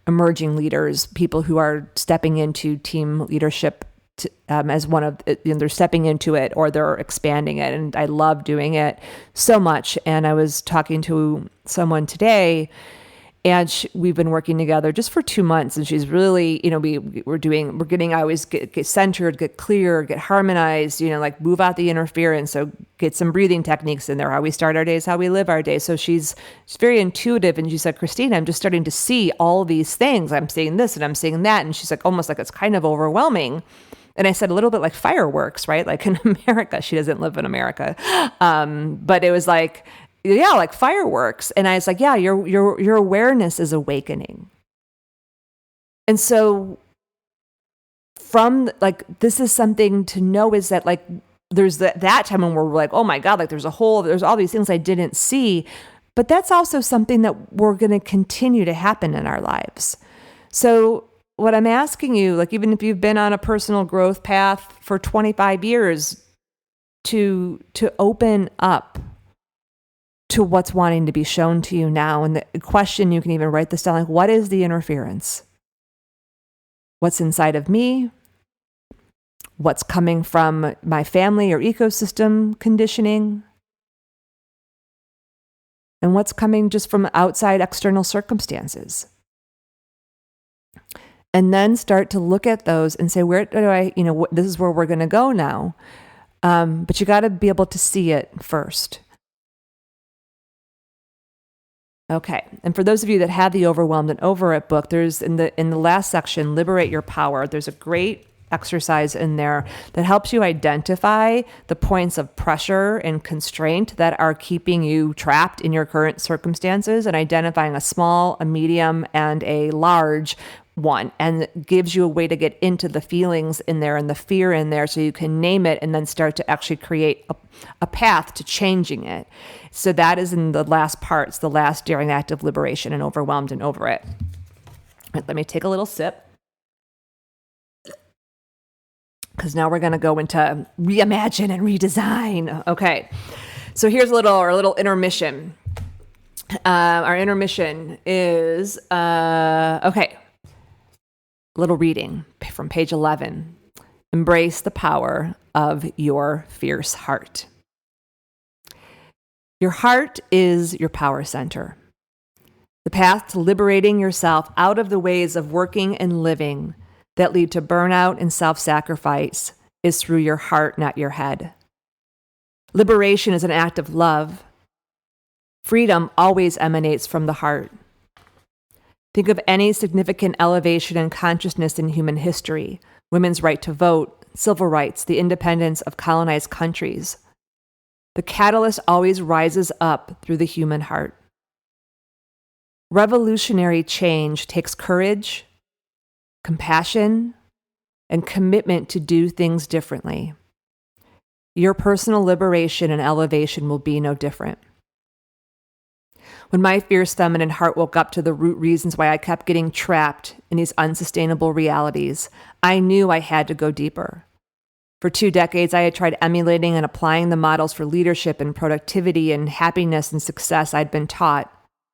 emerging leaders, people who are stepping into team leadership as one of, they're stepping into it or they're expanding it. And I love doing it so much. And I was talking to someone today, and we've been working together just for 2 months. And she's really, I always get centered, get clear, get harmonized, like move out the interference. So get some breathing techniques in there, how we start our days, how we live our days. So she's very intuitive. And she said, Christina, I'm just starting to see all these things. I'm seeing this and I'm seeing that. And she's like, almost like it's kind of overwhelming. And I said, a little bit like fireworks, right? Like in America, she doesn't live in America. But it was like, yeah, like fireworks. And I was like, yeah, your awareness is awakening. And so this is something to know, is that like, there's that time when we're like, oh my God, like there's all these things I didn't see, but that's also something that we're going to continue to happen in our lives. So what I'm asking you, like, even if you've been on a personal growth path for 25 years, to open up to what's wanting to be shown to you now. And the question, you can even write this down, like, what is the interference? What's inside of me? What's coming from my family or ecosystem conditioning? And what's coming just from outside external circumstances? And then start to look at those and say, where do I, this is where we're going to go now. But you got to be able to see it first. Okay. And for those of you that have the Overwhelmed and Over It book, there's in the last section, Liberate Your Power, there's a great exercise in there that helps you identify the points of pressure and constraint that are keeping you trapped in your current circumstances, and identifying a small, a medium, and a large one, and it gives you a way to get into the feelings in there and the fear in there, so you can name it and then start to actually create a path to changing it. So that is in the last parts, the last daring act of liberation and Overwhelmed and Over It. Let me take a little sip, because now we're going to go into reimagine and redesign. Okay, so here's our little intermission. Our intermission is okay. Little reading from page 11. Embrace the power of your fierce heart. Your heart is your power center. The path to liberating yourself out of the ways of working and living that lead to burnout and self-sacrifice is through your heart, not your head. Liberation is an act of love. Freedom always emanates from the heart. Think of any significant elevation in consciousness in human history: women's right to vote, civil rights, the independence of colonized countries. The catalyst always rises up through the human heart. Revolutionary change takes courage, compassion, and commitment to do things differently. Your personal liberation and elevation will be no different. When my fierce feminine heart woke up to the root reasons why I kept getting trapped in these unsustainable realities, I knew I had to go deeper. For 2 decades, I had tried emulating and applying the models for leadership and productivity and happiness and success I'd been taught,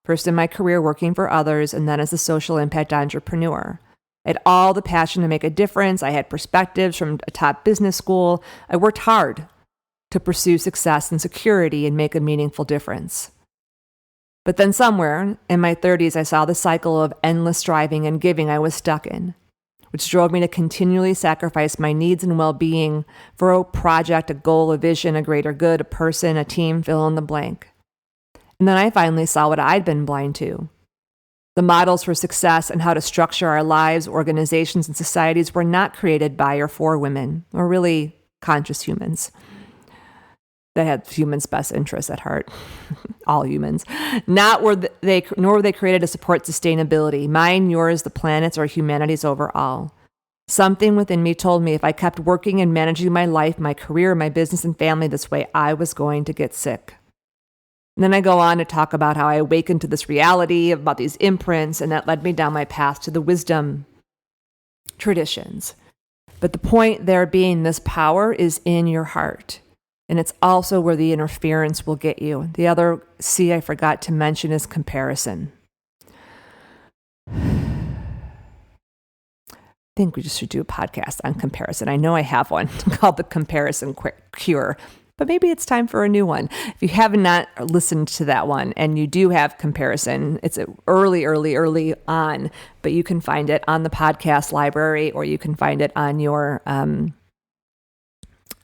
first in my career working for others and then as a social impact entrepreneur. I had all the passion to make a difference. I had perspectives from a top business school. I worked hard to pursue success and security and make a meaningful difference. But then somewhere in my 30s, I saw the cycle of endless striving and giving I was stuck in, which drove me to continually sacrifice my needs and well-being for a project, a goal, a vision, a greater good, a person, a team, fill in the blank. And then I finally saw what I'd been blind to. The models for success and how to structure our lives, organizations, and societies were not created by or for women, or really conscious humans. that had humans' best interests at heart. All humans. Nor were they created to support sustainability. Mine, yours, the planet's, or humanity's overall. Something within me told me if I kept working and managing my life, my career, my business, and family this way, I was going to get sick. And then I go on to talk about how I awakened to this reality, about these imprints, and that led me down my path to the wisdom traditions. But the point there being, this power is in your heart. And it's also where the interference will get you. The other C I forgot to mention is comparison. I think we just should do a podcast on comparison. I know I have one called The Comparison Cure, but maybe it's time for a new one. If you have not listened to that one and you do have comparison, it's early on, but you can find it on the podcast library, or you can find it on your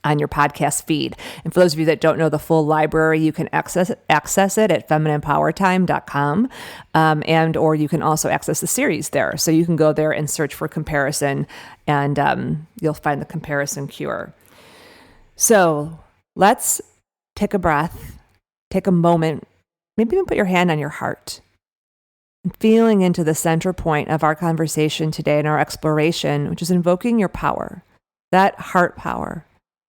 podcast feed. And for those of you that don't know the full library, you can access it at femininepowertime.com, and or you can also access the series there. So you can go there and search for comparison, and you'll find the comparison cure. So let's take a breath, take a moment, maybe even put your hand on your heart, and feeling into the center point of our conversation today and our exploration, which is invoking your power, that heart power.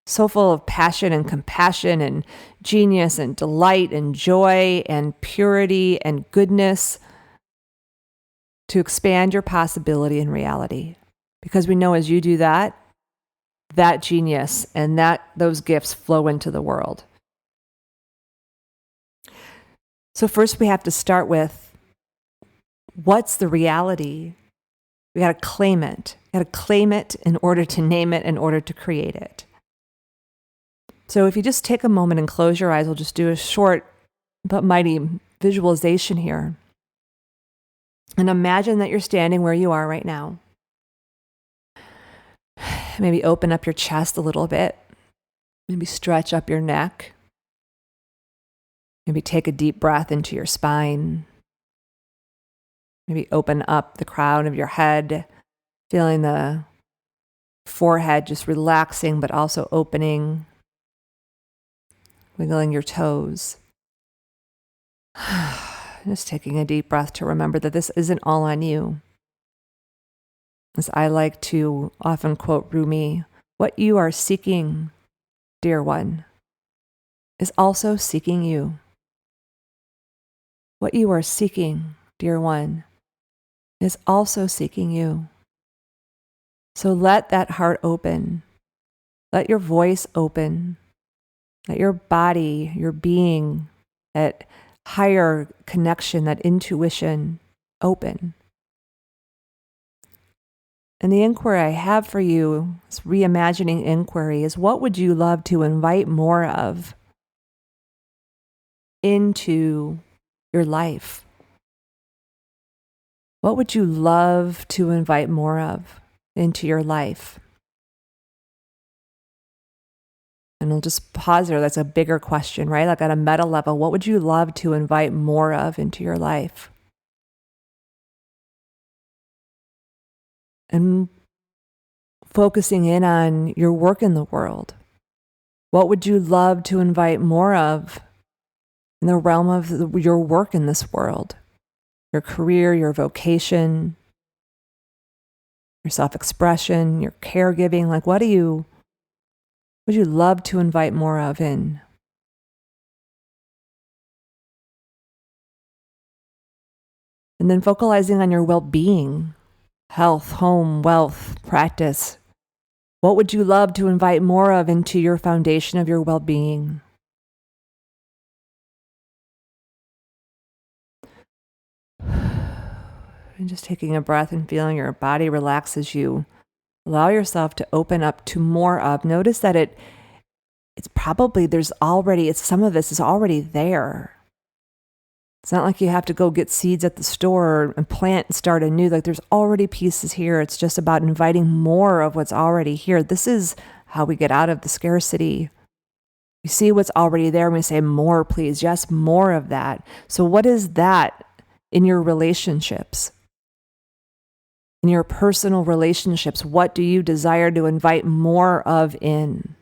So full of passion and compassion and genius and delight and joy and purity and goodness, to expand your possibility and reality. Because we know as you do that, that genius and those gifts flow into the world. So first we have to start with, what's the reality? We got to claim it. We got to claim it in order to name it, in order to create it. So if you just take a moment and close your eyes, we'll just do a short but mighty visualization here. And imagine that you're standing where you are right now. Maybe open up your chest a little bit. Maybe stretch up your neck. Maybe take a deep breath into your spine. Maybe open up the crown of your head, feeling the forehead just relaxing but also opening. Wiggling your toes. Just taking a deep breath to remember that this isn't all on you. As I like to often quote Rumi, what you are seeking, dear one, is also seeking you. What you are seeking, dear one, is also seeking you. So let that heart open. Let your voice open. Let your body, your being, that higher connection, that intuition open. And the inquiry I have for you, this reimagining inquiry, is what would you love to invite more of into your life? What would you love to invite more of into your life? And I'll just pause there. That's a bigger question, right? Like at a meta level, what would you love to invite more of into your life? And focusing in on your work in the world. What would you love to invite more of in the realm of your work in this world? Your career, your vocation, your self-expression, your caregiving. Like, what would you love to invite more of in? And then focalizing on your well-being, health, home, wealth, practice. What would you love to invite more of into your foundation of your well-being? And just taking a breath and feeling your body relax as you allow yourself to open up to more of. Notice that it's probably, some of this is already there. It's not like you have to go get seeds at the store and plant and start anew. Like there's already pieces here. It's just about inviting more of what's already here. This is how we get out of the scarcity. We see what's already there and we say, more, please. Yes, more of that. So what is that in your relationships? In your personal relationships, what do you desire to invite more of in?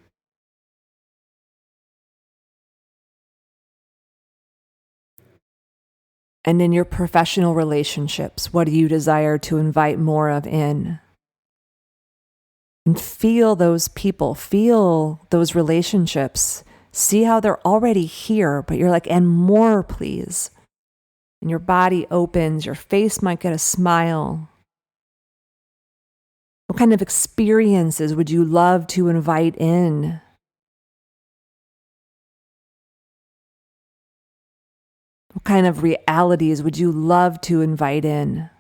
And in your professional relationships, what do you desire to invite more of in? And feel those people, feel those relationships. See how they're already here, but you're like, and more, please. And your body opens, your face might get a smile. What kind of experiences would you love to invite in? What kind of realities would you love to invite in?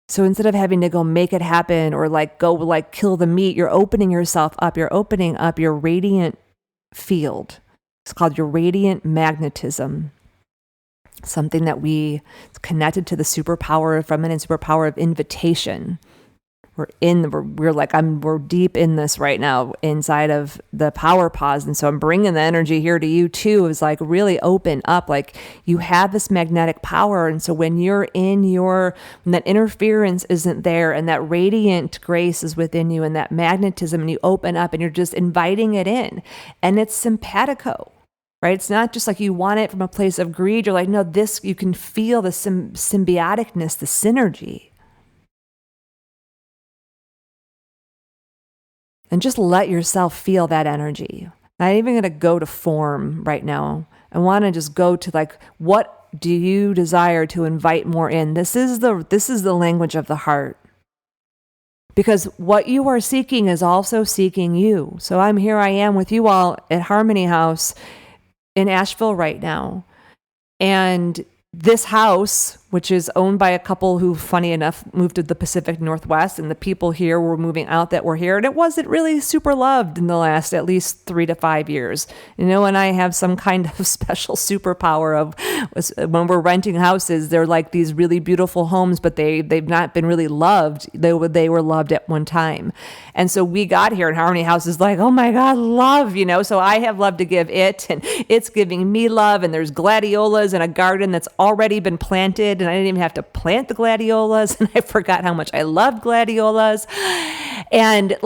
So instead of having to go make it happen or go kill the meat, you're opening yourself up. You're opening up your radiant field. It's called your radiant magnetism. Something that it's connected to the superpower of feminine superpower of invitation. We're deep in this right now inside of the power pause. And so I'm bringing the energy here to you too. Is like really open up, like you have this magnetic power. And so when you're when that interference isn't there and that radiant grace is within you and that magnetism, and you open up and you're just inviting it in, and it's simpatico. Right? It's not just like you want it from a place of greed. You're like, no, you can feel the symbioticness, the synergy. And just let yourself feel that energy. Not even going to go to form right now. I want to just go to what do you desire to invite more in? This is the language of the heart. Because what you are seeking is also seeking you. So I am with you all at Harmony House in Asheville right now. And this house, which is owned by a couple who, funny enough, moved to the Pacific Northwest, and the people here were moving out that were here, and it wasn't really super loved in the last at least 3 to 5 years. And I have some kind of special superpower of when we're renting houses, they're like these really beautiful homes, but they've not been really loved. They were loved at one time. And so we got here, and Harmony House is like, oh my God, love, so I have love to give it, and it's giving me love, and there's gladiolas in a garden that's already been planted, and I didn't even have to plant the gladiolas, and I forgot how much I loved gladiolas. And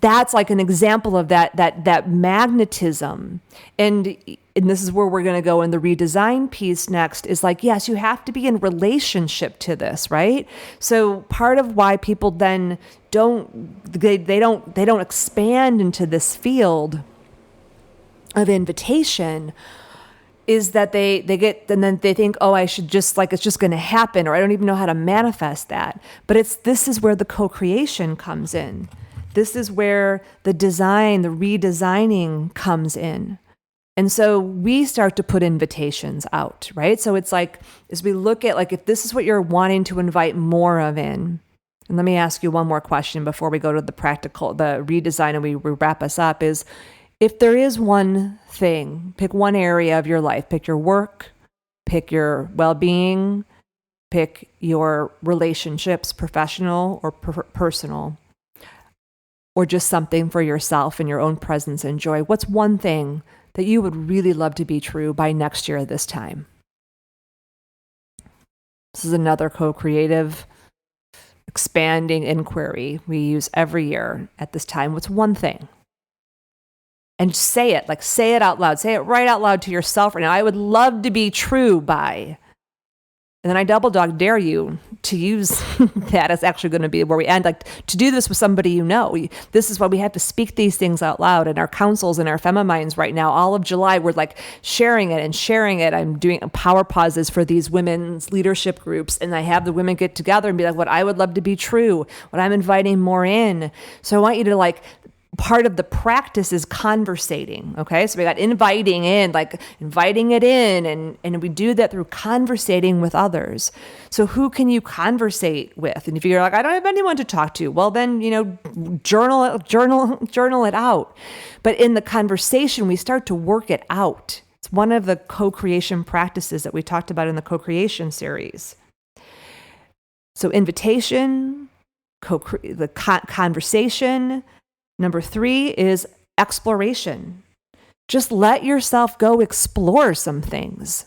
that's an example of that magnetism. And this is where we're going to go in the redesign piece next is yes, you have to be in relationship to this, right? So part of why people then don't expand into this field of invitation is that they get, and then they think, oh, I should just it's just going to happen, or I don't even know how to manifest that. But this is where the co-creation comes in. This is where the design, the redesigning comes in. And so we start to put invitations out, right? So it's as we look at if this is what you're wanting to invite more of in, and let me ask you one more question before we go to the redesign and we wrap us up is, if there is one thing, pick one area of your life, pick your work, pick your well-being, pick your relationships, professional or personal, or just something for yourself and your own presence and joy. What's one thing that you would really love to be true by next year at this time? This is another co-creative, expanding inquiry we use every year at this time. What's one thing? And say it, say it out loud. Say it right out loud to yourself right now. I would love to be true by. And then I double dog dare you to use that as actually going to be where we end. To do this with somebody you know. This is why we have to speak these things out loud. In our councils and our Femiminds right now, all of July, we're sharing it. I'm doing power pauses for these women's leadership groups. And I have the women get together and be what I would love to be true, what I'm inviting more in. So I want you to part of the practice is conversating. Okay. So we got inviting in, inviting it in. And we do that through conversating with others. So who can you conversate with? And if you're I don't have anyone to talk to, well then, journal it out. But in the conversation, we start to work it out. It's one of the co-creation practices that we talked about in the co-creation series. So invitation, conversation. Number 3 is exploration. Just let yourself go explore some things.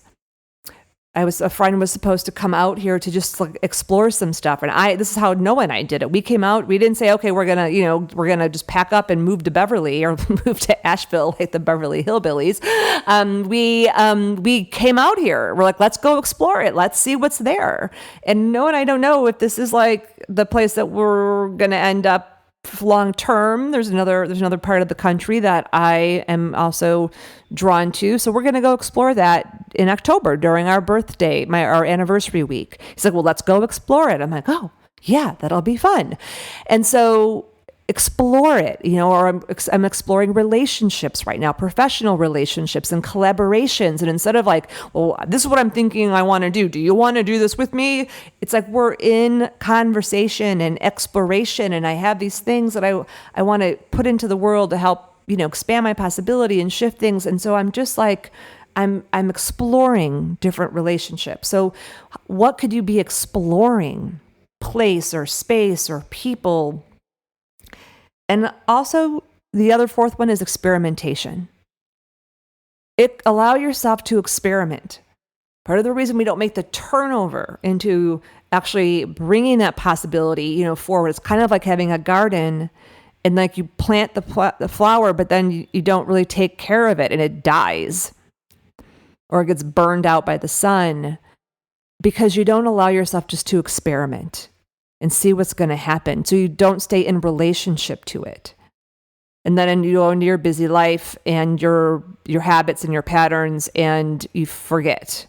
a friend was supposed to come out here to just like explore some stuff. And this is how Noah and I did it. We came out, we didn't say, okay, we're going to just pack up and move to Beverly or move to Asheville, like the Beverly Hillbillies. We came out here. We're like, let's go explore it. Let's see what's there. And Noah and I don't know if this is like the place that we're going to end up long term. There's another part of the country that I am also drawn to. So we're going to go explore that in October during our birthday, our anniversary week. He's like, well, let's go explore it. I'm like, oh yeah, that'll be fun. And so explore it, or I'm exploring relationships right now, professional relationships and collaborations. And instead of like, well, this is what I'm thinking I want to do. Do you want to do this with me? It's like we're in conversation and exploration. And I have these things that I want to put into the world to help, expand my possibility and shift things. And so I'm just like, I'm exploring different relationships. So what could you be exploring? Place or space or people. And also, the other fourth one is experimentation. Allow yourself to experiment. Part of the reason we don't make the turnover into actually bringing that possibility, forward, it's kind of like having a garden and like you plant the flower, but then you don't really take care of it and it dies or it gets burned out by the sun because you don't allow yourself just to experiment and see what's going to happen. So you don't stay in relationship to it. And then you go into your busy life and your habits and your patterns and you forget.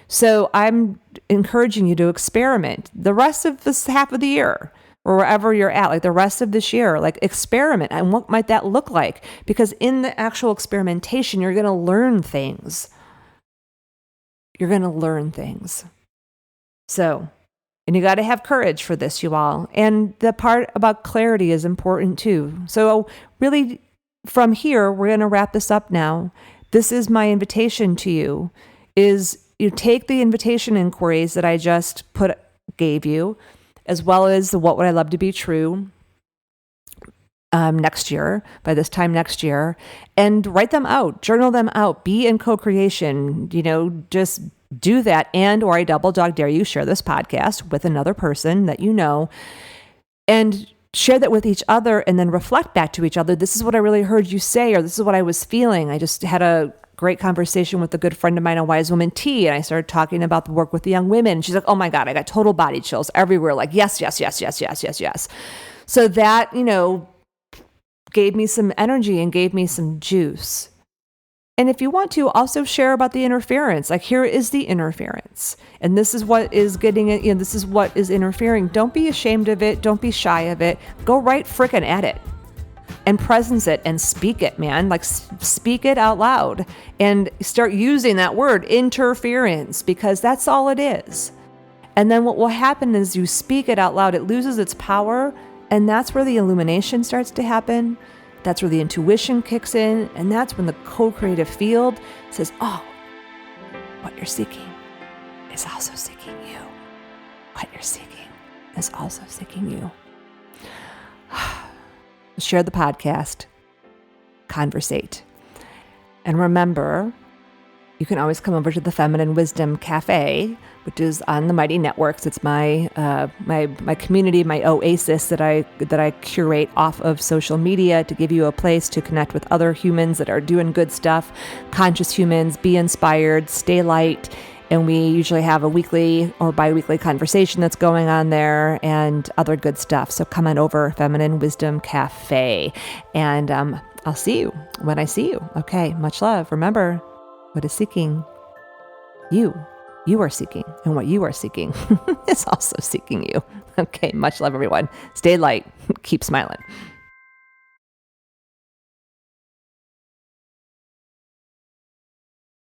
So I'm encouraging you to experiment the rest of this half of the year or wherever you're at, like the rest of this year, like experiment. And what might that look like? Because in the actual experimentation, you're going to learn things. You're going to learn things. So, and you got to have courage for this, you all. And the part about clarity is important too. So really from here, we're going to wrap this up now. This is my invitation to you, is you take the invitation inquiries that I just gave you, as well as the what would I love to be true next year, by this time next year, and write them out, journal them out, be in co-creation, just do that. Or I double dog dare you share this podcast with another person that you know and share that with each other and then reflect back to each other. This is what I really heard you say, or this is what I was feeling. I just had a great conversation with a good friend of mine, a wise woman T, and I started talking about the work with the young women. And she's like, oh my God, I got total body chills everywhere. Like, yes, yes, yes, yes, yes, yes, yes. So that, gave me some energy and gave me some juice. And if you want to, also share about the interference. Like, here is the interference. And this is what is getting it, this is what is interfering. Don't be ashamed of it. Don't be shy of it. Go right frickin' at it. And presence it and speak it, man. Like, speak it out loud. And start using that word, interference, because that's all it is. And then what will happen is you speak it out loud. It loses its power. And that's where the illumination starts to happen. That's where the intuition kicks in. And that's when the co-creative field says, oh, what you're seeking is also seeking you. What you're seeking is also seeking you. Share the podcast. Conversate. And remember, you can always come over to the Feminine Wisdom Cafe, which is on the Mighty Networks. It's my my community, my oasis that I curate off of social media to give you a place to connect with other humans that are doing good stuff, conscious humans, be inspired, stay light. And we usually have a weekly or bi-weekly conversation that's going on there and other good stuff. So come on over, Feminine Wisdom Cafe. And I'll see you when I see you. Okay, much love. Remember, what is seeking? You are seeking. And what you are seeking is also seeking you. Okay, much love, everyone. Stay light. Keep smiling.